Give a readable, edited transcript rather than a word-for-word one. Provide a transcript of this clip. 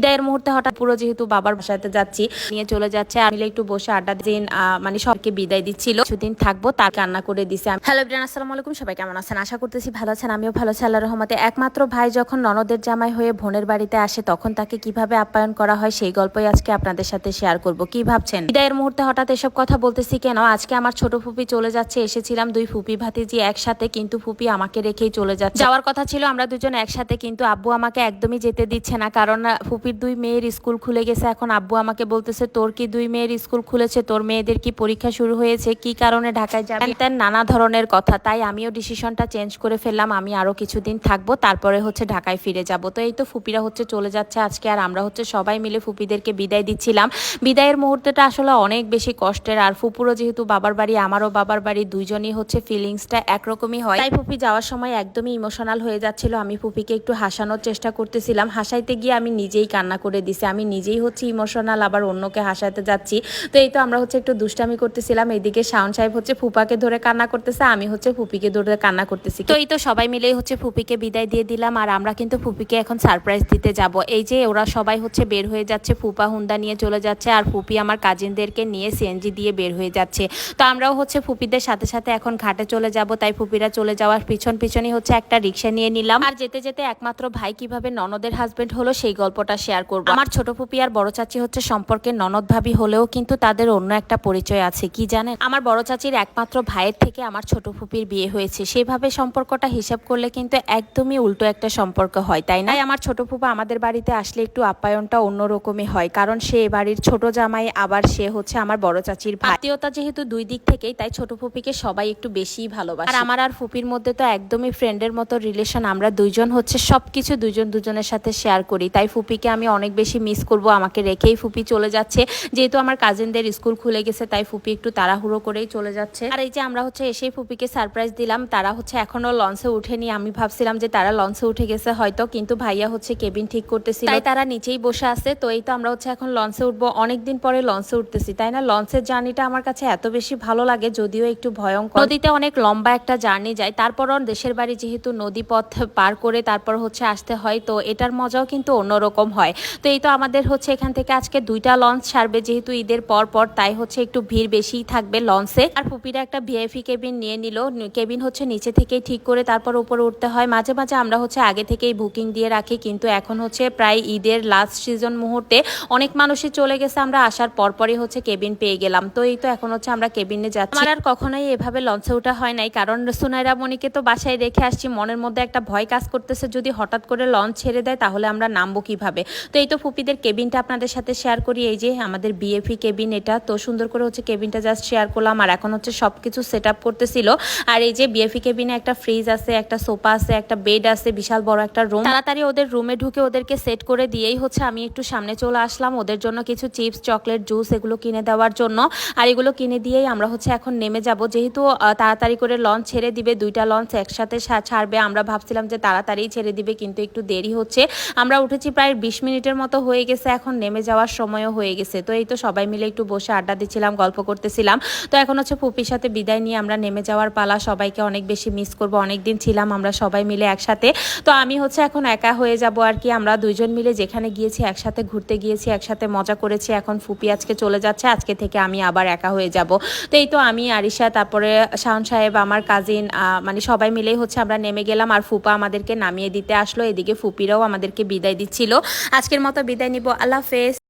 বিদায়ের মুহূর্তে হঠাৎ পুরো যেহেতু বাবার বাসাতে যাচ্ছি নিয়ে চলে যাচ্ছে, আমি একটু বসে আড্ডা দিন মানে সবকে বিদায় দিচ্ছিল, কিছুদিন থাকবো তার কান্না করে দিছে। হ্যালো এভরিওয়ান, আসসালামু আলাইকুম, সবাই কেমন আছেন? আশা করতেছি ভালো আছেন, আমিও ভালো আছি আল্লাহর রহমতে। একমাত্র ভাই যখন ননদের জামাই হয়ে বোনের বাড়িতে আসে তখন তাকে কিভাবে আপ্যায়ন করা হয় সেই গল্পই আজকে আপনাদের সাথে শেয়ার করব। কি ভাবছেন বিদায়ের মুহূর্তে হঠাৎ এসব কথা বলতেছি কেন? আজকে আমার ছোট ফুপি চলে যাচ্ছে, এসেছিলাম দুই ফুপি ভাতিজি একসাথে, কিন্তু ফুপি আমাকে রেখেই চলে যাচ্ছে। যাওয়ার কথা ছিল আমরা দুজন একসাথে, কিন্তু আব্বু আমাকে একদমই যেতে দিচ্ছে না, কারণ ফুপির দুই মেয়ের স্কুল খুলে গেছে। এখন আব্বু আমাকে বলতেছে তোর কি দুই মেয়ের স্কুল খুলেছে, তোর মেয়েদের কি পরীক্ষা শুরু হয়েছে, কি কারণে ঢাকায় যাবে, নানা ধরনের কথা। তাই আমিও ডিসিশনটা চেঞ্জ করে ফেললাম, আমি আরো কিছুদিন থাকবো, তারপরে হচ্ছে ঢাকায় ফিরে যাব। তো এই তো ফুপিরা হচ্ছে চলে যাচ্ছে আজকে, আর আমরা হচ্ছে সবাই মিলে ফুপিদেরকে বিদায় দিচ্ছিলাম। বিদায়ের মুহূর্তটা আসলে অনেক বেশি কষ্টের, আর ফুপুরও যেহেতু বাবার বাড়ি আমারও বাবার বাড়ি, দুইজনই হচ্ছে ফিলিংসটা একরকমই হয়। তাই ফুপি যাওয়ার সময় একদমই ইমোশনাল হয়ে যাচ্ছিল। আমি ফুপিকে একটু হাসানোর চেষ্টা করতেছিলাম, হাসাইতে গিয়ে আমি নিজেই কান্না করে দিছি। আমি নিজেই হচ্ছে ইমোশনাল, আবার অন্যকে হাসাতে যাচ্ছি। তো এই তো আমরা হচ্ছে একটু দুষ্টামি করতেছিলাম, এইদিকে শাওন সাহেব হচ্ছে ফুপাকে ধরে কান্না করতেছে, আমি হচ্ছে ফুপিকে ধরে কান্না করতেছি। তো এই তো সবাই মিলেই হচ্ছে ফুপিকে বিদায় দিয়ে দিলাম, আর আমরা কিন্তু ফুপিকে এখন সারপ্রাইজ দিতে যাব। এই যে ওরা সবাই হচ্ছে বের হয়ে যাচ্ছে, ফুপা হুন্ডা নিয়ে চলে যাচ্ছে, আর ফুপি আমার কাজিনদেরকে নিয়ে সিএনজি দিয়ে বের হয়ে যাচ্ছে। তো আমরাও হচ্ছে ফুপিদের সাথে সাথে এখন ঘাটে চলে যাব। তাই ফুপিরা চলে যাওয়ার পিছনই হচ্ছে একটা রিক্সা নিয়ে নিলাম, আর যেতে যেতে একমাত্র ভাই কিভাবে ননদের হাজবেন্ড হলো সেই গল্পটা শেয়ার করব। আমার ছোট ফুপি আর বড় চাচি হচ্ছে সম্পর্কে ননদ ভাবি হলেও কিন্তু তাদের অন্য একটা পরিচয় আছে। কি জানেন, আমার বড় চাচির একমাত্র ভাইয়ের থেকে আমার ছোট ফুপির বিয়ে হয়েছে, সেভাবে সম্পর্কটা হিসাব করলে কিন্তু একদমই উল্টো একটা সম্পর্ক হয়, তাই না? আমার ছোট ফুপা আমাদের বাড়িতে আসলে একটু আপ্যায়নটা অন্যরকমই হয়, কারণ সে বাড়ির ছোট জামাই, আবার সে হচ্ছে আমার বড় চাচির ভাই। আত্মীয়তা যেহেতু দুই দিক থেকেই, তাই ছোট ফুপিকে সবাই একটু বেশিই ভালোবাসে। আর আমার আর ফুপির মধ্যে তো একদমই ফ্রেন্ডের মতো রিলেশন, আমরা দুইজন হচ্ছে সবকিছু দুজনের সাথে শেয়ার করি। তাই ফুপিকে আমি অনেক বেশি মিস করব, আমাকে রেখেই ফুপি চলে যাচ্ছে। যেহেতু আমার কাজিনদের স্কুল খুলে গেছে, তাই ফুপি একটু তাড়াহুড়ো করেই চলে যাচ্ছে। আর এই যে আমরা হচ্ছে এসেই ফুপিকে সারপ্রাইজ দিলাম, তারা হচ্ছে এখনো লঞ্চে উঠেনি। আমি ভাবছিলাম যে তারা লঞ্চে উঠে গেছে হয়তো, কিন্তু ভাইয়া হচ্ছে কেবিন ঠিক করতেছিল, তাই তারা নিচেই বসে আছে। তো এই তো আমরা হচ্ছে এখন লঞ্চে উঠবো, অনেকদিন পরে লঞ্চে উঠতেছি, তাই না? লঞ্চের জার্নিটা আমার কাছে এত বেশি ভালো লাগে, যদিও একটু ভয়ঙ্কর, নদীতে অনেক লম্বা একটা জার্নি যায়, তারপরও দেশের বাড়ি যেহেতু নদী পথ পার করে তারপর হচ্ছে আসতে হয়, তো এটার মজাও কিন্তু অন্যরকম হয়। তো এই তো আমাদের হচ্ছে এখান থেকে আজকে দুইটা লঞ্চ ছাড়বে, যেহেতু ঈদের পর তাই হচ্ছে একটু ভিড় বেশিই থাকবে লঞ্চে। আর ফুপিরা একটা ভিআইপি কেবিন নিয়ে নিল, কেবিন হচ্ছে নিচে থেকেই ঠিক করে তারপর উপরে উঠতে হয়। মাঝে মাঝে আমরা হচ্ছে আগে থেকেই বুকিং দিয়ে রাখি, কিন্তু এখন হচ্ছে প্রায় ঈদের লাস্ট সিজন মুহূর্তে অনেক মানুষই চলে গেছে, আমরা আসার পরই হচ্ছে কেবিন পেয়ে গেলাম। তো এই তো এখন হচ্ছে আমরা কেবিনে যাচ্ছি। আমার আর কখনোই এভাবে লঞ্চে ওঠা হয় নাই, কারণ সুনাইরা মনিকে তো বাসায় রেখে আসছি, মনের মধ্যে একটা ভয় কাজ করতেছে, যদি হঠাৎ করে লঞ্চ ছেড়ে দেয় তাহলে আমরা নামবো কিভাবে। তো এই তো ফুপিদের কেবিনটা আপনাদের সাথে শেয়ার করি, এই যে আমাদের বিএফি কেবিন, এটা তো সুন্দর করে হচ্ছে কেবিনটা জাস্ট শেয়ার করলাম, আর এখন হচ্ছে সবকিছু সেট আপ করতেছিল। আর এই যে বিএফি কেবিনে একটা ফ্রিজ আছে, একটা সোফা আছে, একটা বেড আছে, বিশাল বড় একটা রুম। তাড়াতাড়ি ওদের রুমে ঢুকে ওদেরকে সেট করে দিয়েই হচ্ছে আমি একটু সামনে চলে আসলাম, ওদের জন্য কিছু চিপস, চকলেট, জুস এগুলো কিনে দেওয়ার জন্য। আর এগুলো কিনে দিয়েই আমরা হচ্ছে এখন নেমে যাব, যেহেতু তাড়াতাড়ি করে লঞ্চ ছেড়ে দিবে, দুইটা লঞ্চ একসাথে ছাড়বে। আমরা ভাবছিলাম যে তাড়াতাড়ি ছেড়ে দিবে, কিন্তু একটু দেরি হচ্ছে। আমরা উঠেছি প্রায় 20 মিনিটের মতো হয়ে গেছে, এখন নেমে যাওয়ার সময়ও হয়ে গেছে। তো এই তো সবাই মিলে একটু বসে আড্ডা দিচ্ছিলাম, গল্প করতেছিলাম। তো এখন হচ্ছে ফুপির সাথে বিদায় নিয়ে আমরা নেমে যাওয়ার পালা। সবাইকে অনেক বেশি মিস করবো, অনেকদিন ছিলাম আমরা সবাই মিলে একসাথে। তো আমি হচ্ছে এখন একা হয়ে যাব আর কি। আমরা দুইজন মিলে যেখানে গিয়েছি একসাথে ঘুরতে গিয়েছি, একসাথে মজা করেছি, এখন ফুপি আজকে চলে যাচ্ছে, আজকে থেকে আমি আবার একা হয়ে যাব। তো এই তো আমি, আরিশা, তারপরে শাওন সাহেব, আমার কাজিন, মানে সবাই মিলেই হচ্ছে আমরা নেমে গেলাম, আর ফুপা আমাদেরকে নামিয়ে দিতে আসলো, এদিকে ফুপিরাও আমাদেরকে বিদায় দিচ্ছিল। আজকের মতো বিদায় নিব, আল্লাহ হাফেজ।